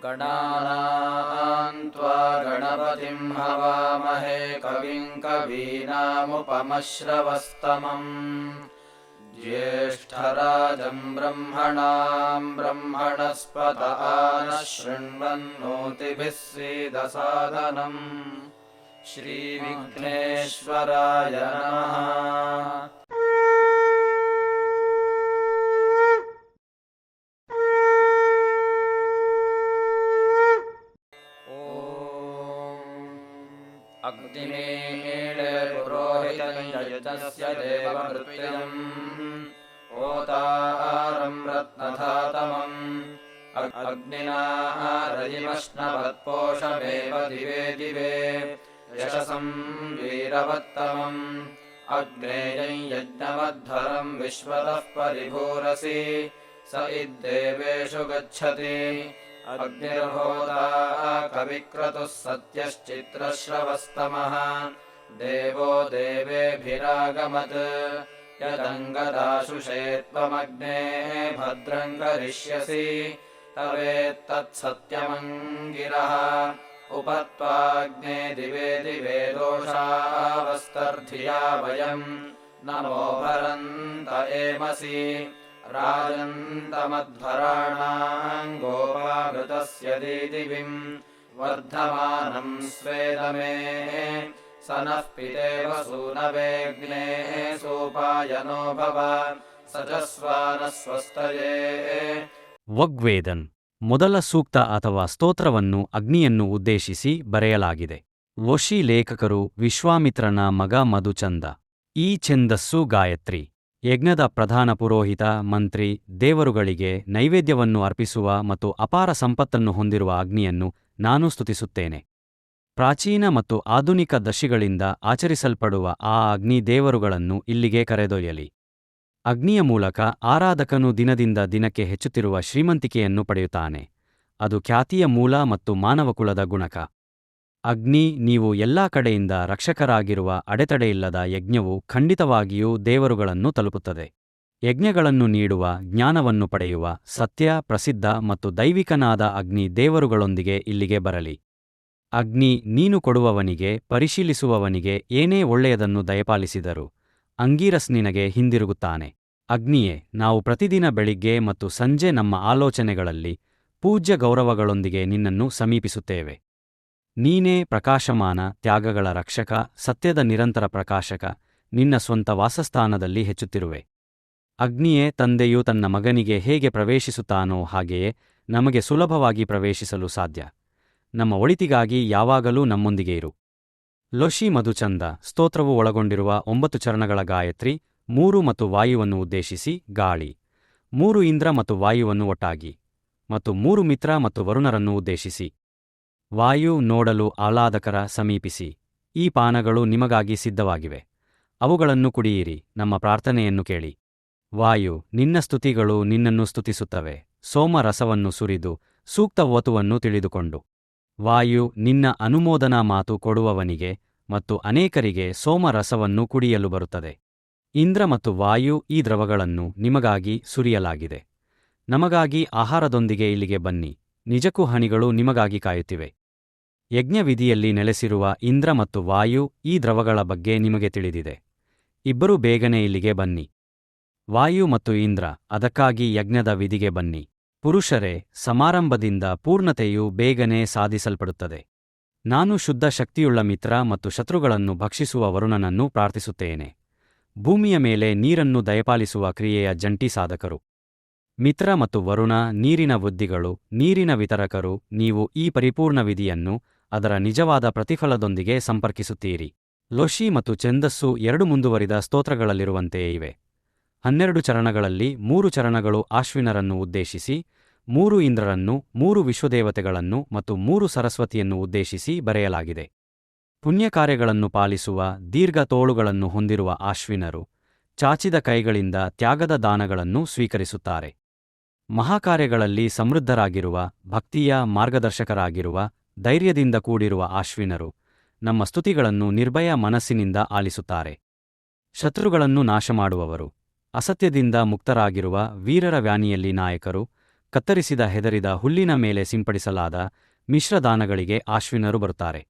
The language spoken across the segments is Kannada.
गणानां त्वा गणपतिं हवामहे कविं कवीनामुपमश्रवस्तमम् ज्येष्ठराजं ब्रह्मणां ब्रह्मणस्पत नः शृण्वन्नोतिभिः सीदसादनम् श्रीविघ्नेश्वराय नमः। अग्निमीळे पुरोहितं यज्ञस्य देवमृत्युम् ओतारं रत्नधातमम् अग्निना रयिमश्नवत्पोषमेव दिवे दिवे यशसं वीरवत्तमम् अग्नेयं यज्ञमध्वरं विश्वतः परिभूरसि स इद्देवेषु गच्छति अग्निर्होता कविक्रतुः सत्यश्चित्रश्रवस्तमः देवो देवेभिरागमत् यदङ्गदाशुषे त्वमग्ने भद्रं करिष्यसि तवेत्तत्सत्यमङ्गिरः उपत्वाग्ने दिवे दिवे दोषावस्तर्धिया वयम् नमो भरन्त एमसि राजन्तमध्वराणां गोपामृतस्य दीदिविं वर्धमानं स्वेदमे स नः पितेव सूनवेग्ने सोपायनो भव सजस्वानः स्वस्तये। ವಗ್ವೇದನ್ ಮೊದಲ ಸೂಕ್ತ ಅಥವಾ ಸ್ತೋತ್ರವನ್ನು ಅಗ್ನಿಯನ್ನು ಉದ್ದೇಶಿಸಿ ಬರೆಯಲಾಗಿದೆ. ವಶಿ ಲೇಖಕರು ವಿಶ್ವಾಮಿತ್ರನ ಮಗ ಮಧುಚಂದ. ಈ ಛಂದಸ್ಸು ಗಾಯತ್ರಿ. ಯಜ್ಞದ ಪ್ರಧಾನ ಪುರೋಹಿತ ಮಂತ್ರಿ ದೇವರುಗಳಿಗೆ ನೈವೇದ್ಯವನ್ನು ಅರ್ಪಿಸುವ ಮತ್ತು ಅಪಾರ ಸಂಪತ್ತನ್ನು ಹೊಂದಿರುವ ಅಗ್ನಿಯನ್ನು ನಾನು ಸ್ತುತಿಸುತ್ತೇನೆ. ಪ್ರಾಚೀನ ಮತ್ತು ಆಧುನಿಕ ದಶಿಗಳಿಂದ ಆಚರಿಸಲ್ಪಡುವ ಆ ಅಗ್ನಿ ದೇವರುಗಳನ್ನು ಇಲ್ಲಿಗೆ ಕರೆದೊಯ್ಯಲಿ. ಅಗ್ನಿಯ ಮೂಲಕ ಆರಾಧಕನು ದಿನದಿಂದ ದಿನಕ್ಕೆ ಹೆಚ್ಚುತ್ತಿರುವ ಶ್ರೀಮಂತಿಕೆಯನ್ನು ಪಡೆಯುತ್ತಾನೆ. ಅದು ಖ್ಯಾತಿಯ ಮೂಲ ಮತ್ತು ಮಾನವಕುಲದ ಗುಣಕ. ಅಗ್ನಿ, ನೀವು ಎಲ್ಲಾ ಕಡೆಯಿಂದ ರಕ್ಷಕರಾಗಿರುವ ಅಡೆತಡೆಯಿಲ್ಲದ ಯಜ್ಞವು ಖಂಡಿತವಾಗಿಯೂ ದೇವರುಗಳನ್ನು ತಲುಪುತ್ತದೆ. ಯಜ್ಞಗಳನ್ನು ನೀಡುವ, ಜ್ಞಾನವನ್ನು ಪಡೆಯುವ, ಸತ್ಯ, ಪ್ರಸಿದ್ಧ ಮತ್ತು ದೈವಿಕನಾದ ಅಗ್ನಿ ದೇವರುಗಳೊಂದಿಗೆ ಇಲ್ಲಿಗೆ ಬರಲಿ. ಅಗ್ನಿ, ನೀನು ಕೊಡುವವನಿಗೆ, ಪರಿಶೀಲಿಸುವವನಿಗೆ ಏನೇ ಒಳ್ಳೆಯದನ್ನು ದಯಪಾಲಿಸಿದರು ಅಂಗೀರಸ್ ನಿನಗೆ ಹಿಂದಿರುಗುತ್ತಾನೆ. ಅಗ್ನಿಯೇ, ನಾವು ಪ್ರತಿದಿನ ಬೆಳಿಗ್ಗೆ ಮತ್ತು ಸಂಜೆ ನಮ್ಮ ಆಲೋಚನೆಗಳಲ್ಲಿ ಪೂಜ್ಯ ಗೌರವಗಳೊಂದಿಗೆ ನಿನ್ನನ್ನು ಸಮೀಪಿಸುತ್ತೇವೆ. ನೀನೇ ಪ್ರಕಾಶಮಾನ, ತ್ಯಾಗಗಳ ರಕ್ಷಕ, ಸತ್ಯದ ನಿರಂತರ ಪ್ರಕಾಶಕ, ನಿನ್ನ ಸ್ವಂತ ವಾಸಸ್ಥಾನದಲ್ಲಿ ಹೆಚ್ಚುತ್ತಿರುವೆ. ಅಗ್ನಿಯೇ, ತಂದೆಯು ತನ್ನ ಮಗನಿಗೆ ಹೇಗೆ ಪ್ರವೇಶಿಸುತ್ತಾನೋ ಹಾಗೆಯೇ ನಮಗೆ ಸುಲಭವಾಗಿ ಪ್ರವೇಶಿಸಲು ಸಾಧ್ಯ. ನಮ್ಮ ಒಳಿತಿಗಾಗಿ ಯಾವಾಗಲೂ ನಮ್ಮೊಂದಿಗೆ ಇರು. ಲೊಶಿ ಮಧುಚಂದ ಸ್ತೋತ್ರವು ಒಳಗೊಂಡಿರುವ 9 ಚರಣಗಳ ಗಾಯತ್ರಿ. 3 ಮತ್ತು ವಾಯುವನ್ನು ಉದ್ದೇಶಿಸಿ ಗಾಳಿ, 3 ಇಂದ್ರ ಮತ್ತು ವಾಯುವನ್ನು ಒಟ್ಟಾಗಿ, ಮತ್ತು 3 ಮಿತ್ರ ಮತ್ತು ವರುಣರನ್ನು ಉದ್ದೇಶಿಸಿ. ವಾಯು, ನೋಡಲು ಆಹ್ಲಾದಕರ, ಸಮೀಪಿಸಿ. ಈ ಪಾನಗಳು ನಿಮಗಾಗಿ ಸಿದ್ಧವಾಗಿವೆ, ಅವುಗಳನ್ನು ಕುಡಿಯಿರಿ, ನಮ್ಮ ಪ್ರಾರ್ಥನೆಯನ್ನು ಕೇಳಿ. ವಾಯು, ನಿನ್ನ ಸ್ತುತಿಗಳು ನಿನ್ನನ್ನು ಸ್ತುತಿಸುತ್ತವೆ, ಸೋಮ ರಸವನ್ನು ಸುರಿದು ಸೂಕ್ತ ವತುವನ್ನು ತಿಳಿದುಕೊಂಡು. ವಾಯು, ನಿನ್ನ ಅನುಮೋದನಾ ಮಾತು ಕೊಡುವವನಿಗೆ ಮತ್ತು ಅನೇಕರಿಗೆ ಸೋಮ ರಸವನ್ನು ಕುಡಿಯಲು ಬರುತ್ತದೆ. ಇಂದ್ರ ಮತ್ತು ವಾಯು, ಈ ದ್ರವಗಳನ್ನು ನಿಮಗಾಗಿ ಸುರಿಯಲಾಗಿದೆ. ನಮಗಾಗಿ ಆಹಾರದೊಂದಿಗೆ ಇಲ್ಲಿಗೆ ಬನ್ನಿ, ನಿಜಕ್ಕೂ ಹನಿಗಳು ನಿಮಗಾಗಿ ಕಾಯುತ್ತಿವೆ. ಯಜ್ಞವಿಧಿಯಲ್ಲಿ ನೆಲೆಸಿರುವ ಇಂದ್ರ ಮತ್ತು ವಾಯು, ಈ ದ್ರವಗಳ ಬಗ್ಗೆ ನಿಮಗೆ ತಿಳಿದಿದೆ. ಇಬ್ಬರೂ ಬೇಗನೆ ಇಲ್ಲಿಗೆ ಬನ್ನಿ. ವಾಯು ಮತ್ತು ಇಂದ್ರ, ಅದಕ್ಕಾಗಿ ಯಜ್ಞದ ವಿಧಿಗೆ ಬನ್ನಿ. ಪುರುಷರೇ, ಸಮಾರಂಭದಿಂದ ಪೂರ್ಣತೆಯು ಬೇಗನೆ ಸಾಧಿಸಲ್ಪಡುತ್ತದೆ. ನಾನು ಶುದ್ಧ ಶಕ್ತಿಯುಳ್ಳ ಮಿತ್ರ ಮತ್ತು ಶತ್ರುಗಳನ್ನು ಭಕ್ಷಿಸುವ ವರುಣನನ್ನು ಪ್ರಾರ್ಥಿಸುತ್ತೇನೆ. ಭೂಮಿಯ ಮೇಲೆ ನೀರನ್ನು ದಯಪಾಲಿಸುವ ಕ್ರಿಯೆಯ ಜಂಟಿ ಸಾಧಕರು. ಮಿತ್ರ ಮತ್ತು ವರುಣ, ನೀರಿನ ಬುದ್ಧಿಗಳು, ನೀರಿನ ವಿತರಕರು, ನೀವು ಈ ಪರಿಪೂರ್ಣ ವಿಧಿಯನ್ನು ಅದರ ನಿಜವಾದ ಪ್ರತಿಫಲದೊಂದಿಗೆ ಸಂಪರ್ಕಿಸುತ್ತೀರಿ. ಲೊಶಿ ಮತ್ತು ಛಂದಸ್ಸು 2 ಮುಂದುವರಿದ ಸ್ತೋತ್ರಗಳಲ್ಲಿರುವಂತೆಯೇ ಇವೆ. 12 ಚರಣಗಳಲ್ಲಿ 3 ಚರಣಗಳು ಆಶ್ವಿನರನ್ನು ಉದ್ದೇಶಿಸಿ, 3 ಇಂದ್ರರನ್ನು, 3 ವಿಶ್ವದೇವತೆಗಳನ್ನು ಮತ್ತು 3 ಸರಸ್ವತಿಯನ್ನು ಉದ್ದೇಶಿಸಿ ಬರೆಯಲಾಗಿದೆ. ಪುಣ್ಯಕಾರ್ಯಗಳನ್ನು ಪಾಲಿಸುವ, ದೀರ್ಘ ತೋಳುಗಳನ್ನು ಹೊಂದಿರುವ ಆಶ್ವಿನರು ಚಾಚಿದ ಕೈಗಳಿಂದ ತ್ಯಾಗದ ದಾನಗಳನ್ನು ಸ್ವೀಕರಿಸುತ್ತಾರೆ. ಮಹಾಕಾರ್ಯಗಳಲ್ಲಿ ಸಮೃದ್ಧರಾಗಿರುವ, ಭಕ್ತಿಯ ಮಾರ್ಗದರ್ಶಕರಾಗಿರುವ, ಧೈರ್ಯದಿಂದ ಕೂಡಿರುವ ಆಶ್ವಿನರು ನಮ್ಮ ಸ್ತುತಿಗಳನ್ನು ನಿರ್ಭಯ ಮನಸ್ಸಿನಿಂದ ಆಲಿಸುತ್ತಾರೆ. ಶತ್ರುಗಳನ್ನು ನಾಶಮಾಡುವವರು, ಅಸತ್ಯದಿಂದ ಮುಕ್ತರಾಗಿರುವ ವೀರರ ವ್ಯಾನಿಯಲ್ಲಿ ನಾಯಕರು, ಕತ್ತರಿಸಿದ ಹೆದರಿದ ಹುಲ್ಲಿನ ಮೇಲೆ ಸಿಂಪಡಿಸಲಾದ ಮಿಶ್ರದಾನಗಳಿಗೆ ಆಶ್ವಿನರು ಬರುತ್ತಾರೆ.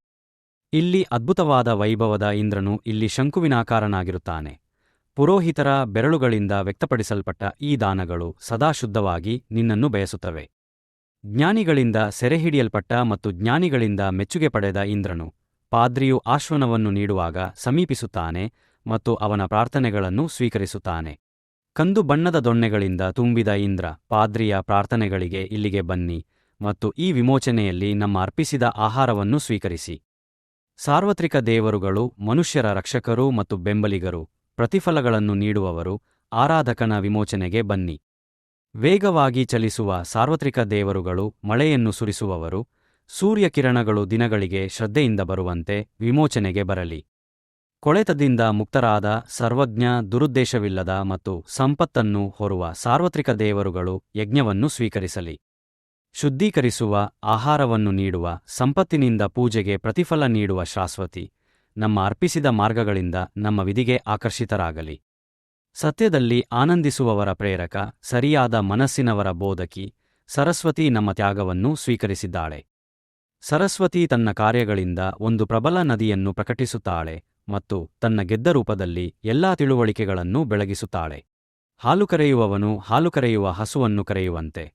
ಇಲ್ಲಿ ಅದ್ಭುತವಾದ ವೈಭವದ ಇಂದ್ರನು ಇಲ್ಲಿ ಶಂಕುವಿನಾಕಾರನಾಗಿರುತ್ತಾನೆ. ಪುರೋಹಿತರ ಬೆರಳುಗಳಿಂದ ವ್ಯಕ್ತಪಡಿಸಲ್ಪಟ್ಟ ಈ ದಾನಗಳು ಸದಾ ಶುದ್ಧವಾಗಿ ನಿನ್ನನ್ನು ಬಯಸುತ್ತವೆ. ಜ್ಞಾನಿಗಳಿಂದ ಸೆರೆಹಿಡಿಯಲ್ಪಟ್ಟ ಮತ್ತು ಜ್ಞಾನಿಗಳಿಂದ ಮೆಚ್ಚುಗೆ ಪಡೆದ ಇಂದ್ರನು, ಪಾದ್ರಿಯು ಆಶ್ವನವನ್ನು ನೀಡುವಾಗ ಸಮೀಪಿಸುತ್ತಾನೆ ಮತ್ತು ಅವನ ಪ್ರಾರ್ಥನೆಗಳನ್ನು ಸ್ವೀಕರಿಸುತ್ತಾನೆ. ಕಂದು ಬಣ್ಣದ ದೊಣ್ಣೆಗಳಿಂದ ತುಂಬಿದ ಇಂದ್ರ ಪಾದ್ರಿಯ ಪ್ರಾರ್ಥನೆಗಳಿಗೆ ಇಲ್ಲಿಗೆ ಬನ್ನಿ ಮತ್ತು ಈ ವಿಮೋಚನೆಯಲ್ಲಿ ನಮ್ಮ ಅರ್ಪಿಸಿದ ಆಹಾರವನ್ನು ಸ್ವೀಕರಿಸಿ. ಸಾರ್ವತ್ರಿಕ ದೇವರುಗಳು, ಮನುಷ್ಯರ ರಕ್ಷಕರು ಮತ್ತು ಬೆಂಬಲಿಗರು, ಪ್ರತಿಫಲಗಳನ್ನು ನೀಡುವವರು, ಆರಾಧಕನ ವಿಮೋಚನೆಗೆ ಬನ್ನಿ. ವೇಗವಾಗಿ ಚಲಿಸುವ ಸಾರ್ವತ್ರಿಕ ದೇವರುಗಳು, ಮಳೆಯನ್ನು ಸುರಿಸುವವರು, ಸೂರ್ಯಕಿರಣಗಳು ದಿನಗಳಿಗೆ ಶ್ರದ್ಧೆಯಿಂದ ಬರುವಂತೆ ವಿಮೋಚನೆಗೆ ಬರಲಿ. ಕೊಳೆತದಿಂದ ಮುಕ್ತರಾದ, ಸರ್ವಜ್ಞ, ದುರುದ್ದೇಶವಿಲ್ಲದ ಮತ್ತು ಸಂಪತ್ತನ್ನು ಹೊರುವ ಸಾರ್ವತ್ರಿಕ ದೇವರುಗಳು ಯಜ್ಞವನ್ನು ಸ್ವೀಕರಿಸಲಿ. ಶುದ್ಧೀಕರಿಸುವ, ಆಹಾರವನ್ನು ನೀಡುವ, ಸಂಪತ್ತಿನಿಂದ ಪೂಜೆಗೆ ಪ್ರತಿಫಲ ನೀಡುವ ಶಾಶ್ವತಿ, ನಮ್ಮ ಅರ್ಪಿಸಿದ ಮಾರ್ಗಗಳಿಂದ ನಮ್ಮ ವಿಧಿಗೆ ಆಕರ್ಷಿತರಾಗಲಿ. ಸತ್ಯದಲ್ಲಿ ಆನಂದಿಸುವವರ ಪ್ರೇರಕ, ಸರಿಯಾದ ಮನಸ್ಸಿನವರ ಬೋಧಕಿ, ಸರಸ್ವತಿ ನಮ್ಮ ತ್ಯಾಗವನ್ನು ಸ್ವೀಕರಿಸಿದ್ದಾಳೆ. ಸರಸ್ವತಿ ತನ್ನ ಕಾರ್ಯಗಳಿಂದ ಒಂದು ಪ್ರಬಲ ನದಿಯನ್ನು ಪ್ರಕಟಿಸುತ್ತಾಳೆ ಮತ್ತು ತನ್ನ ಗೆದ್ದ ರೂಪದಲ್ಲಿ ಎಲ್ಲಾ ತಿಳುವಳಿಕೆಗಳನ್ನು ಬೆಳಗಿಸುತ್ತಾಳೆ. ಹಾಲು ಕರೆಯುವವನು ಹಾಲು ಕರೆಯುವ ಹಸುವನ್ನು ಕರೆಯುವಂತೆ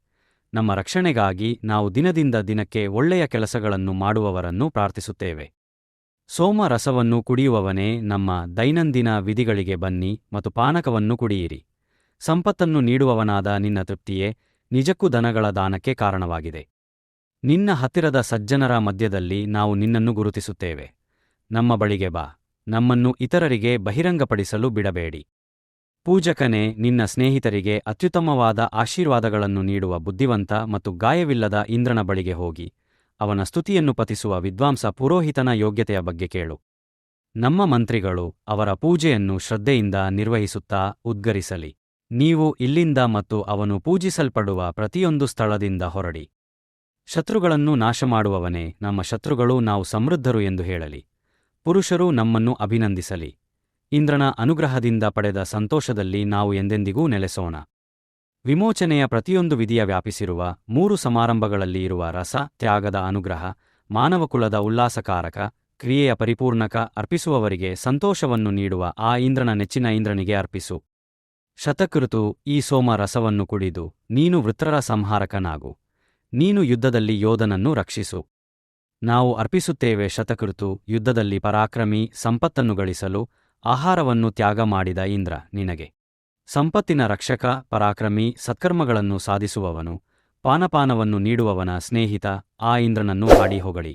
ನಮ್ಮ ರಕ್ಷಣೆಗಾಗಿ ನಾವು ದಿನದಿಂದ ದಿನಕ್ಕೆ ಒಳ್ಳೆಯ ಕೆಲಸಗಳನ್ನು ಮಾಡುವವರನ್ನು ಪ್ರಾರ್ಥಿಸುತ್ತೇವೆ. ಸೋಮ ರಸವನ್ನು ಕುಡಿಯುವವನೇ, ನಮ್ಮ ದೈನಂದಿನ ವಿಧಿಗಳಿಗೆ ಬನ್ನಿ ಮತ್ತು ಪಾನಕವನ್ನು ಕುಡಿಯಿರಿ. ಸಂಪತ್ತನ್ನು ನೀಡುವವನಾದ ನಿನ್ನ ತೃಪ್ತಿಯೇ ನಿಜಕ್ಕೂ ದನಗಳ ದಾನಕ್ಕೆ ಕಾರಣವಾಗಿದೆ. ನಿನ್ನ ಹತ್ತಿರದ ಸಜ್ಜನರ ಮಧ್ಯದಲ್ಲಿ ನಾವು ನಿನ್ನನ್ನು ಗುರುತಿಸುತ್ತೇವೆ. ನಮ್ಮ ಬಳಿಗೆ ಬಾ, ನಮ್ಮನ್ನು ಇತರರಿಗೆ ಬಹಿರಂಗಪಡಿಸಲು ಬಿಡಬೇಡಿ. ಪೂಜಕನೇ, ನಿನ್ನ ಸ್ನೇಹಿತರಿಗೆ ಅತ್ಯುತ್ತಮವಾದ ಆಶೀರ್ವಾದಗಳನ್ನು ನೀಡುವ ಬುದ್ಧಿವಂತ ಮತ್ತು ಗಾಯವಿಲ್ಲದ ಇಂದ್ರನ ಬಳಿಗೆ ಹೋಗಿ ಅವನ ಸ್ತುತಿಯನ್ನು ಪತಿಸುವ ವಿದ್ವಾಂಸ ಪುರೋಹಿತನ ಯೋಗ್ಯತೆಯ ಬಗ್ಗೆ ಕೇಳು. ನಮ್ಮ ಮಂತ್ರಿಗಳು ಅವರ ಪೂಜೆಯನ್ನು ಶ್ರದ್ಧೆಯಿಂದ ನಿರ್ವಹಿಸುತ್ತಾ ಉದ್ಗರಿಸಲಿ. ನೀವು ಇಲ್ಲಿಂದ ಮತ್ತು ಅವನು ಪೂಜಿಸಲ್ಪಡುವ ಪ್ರತಿಯೊಂದು ಸ್ಥಳದಿಂದ ಹೊರಡಿ. ಶತ್ರುಗಳನ್ನು ನಾಶಮಾಡುವವನೇ, ನಮ್ಮ ಶತ್ರುಗಳು ನಾವು ಸಮೃದ್ಧರು ಎಂದು ಹೇಳಲಿ. ಪುರುಷರು ನಮ್ಮನ್ನು ಅಭಿನಂದಿಸಲಿ. ಇಂದ್ರನ ಅನುಗ್ರಹದಿಂದ ಪಡೆದ ಸಂತೋಷದಲ್ಲಿ ನಾವು ಎಂದೆಂದಿಗೂ ನೆಲೆಸೋಣ. ವಿಮೋಚನೆಯ ಪ್ರತಿಯೊಂದು ವಿಧಿಯ ವ್ಯಾಪಿಸಿರುವ 3 ಸಮಾರಂಭಗಳಲ್ಲಿ ಇರುವ ರಸ, ತ್ಯಾಗದ ಅನುಗ್ರಹ, ಮಾನವಕುಲದ ಉಲ್ಲಾಸಕಾರಕ, ಕ್ರಿಯೆಯ ಪರಿಪೂರ್ಣಕ, ಅರ್ಪಿಸುವವರಿಗೆ ಸಂತೋಷವನ್ನು ನೀಡುವ ಆ ಇಂದ್ರನ ನೆಚ್ಚಿನ ಇಂದ್ರನಿಗೆ ಅರ್ಪಿಸು. ಶತಕೃತು, ಈ ಸೋಮ ರಸವನ್ನು ಕುಡಿದು ನೀನು ವೃತ್ರರ ಸಂಹಾರಕನಾಗು. ನೀನು ಯುದ್ಧದಲ್ಲಿ ಯೋಧನನ್ನು ರಕ್ಷಿಸು. ನಾವು ಅರ್ಪಿಸುತ್ತೇವೆ ಶತಕೃತು, ಯುದ್ಧದಲ್ಲಿ ಪರಾಕ್ರಮಿ, ಸಂಪತ್ತನ್ನು ಗಳಿಸಲು ಆಹಾರವನ್ನು ತ್ಯಾಗ ಮಾಡಿದ ಇಂದ್ರ ನಿನಗೆ. ಸಂಪತ್ತಿನ ರಕ್ಷಕ, ಪರಾಕ್ರಮಿ, ಸತ್ಕರ್ಮಗಳನ್ನು ಸಾಧಿಸುವವನು, ಪಾನಪಾನವನ್ನು ನೀಡುವವನ ಸ್ನೇಹಿತ, ಆ ಇಂದ್ರನನ್ನು ಹಾಡಿ ಹೊಗಳಿ.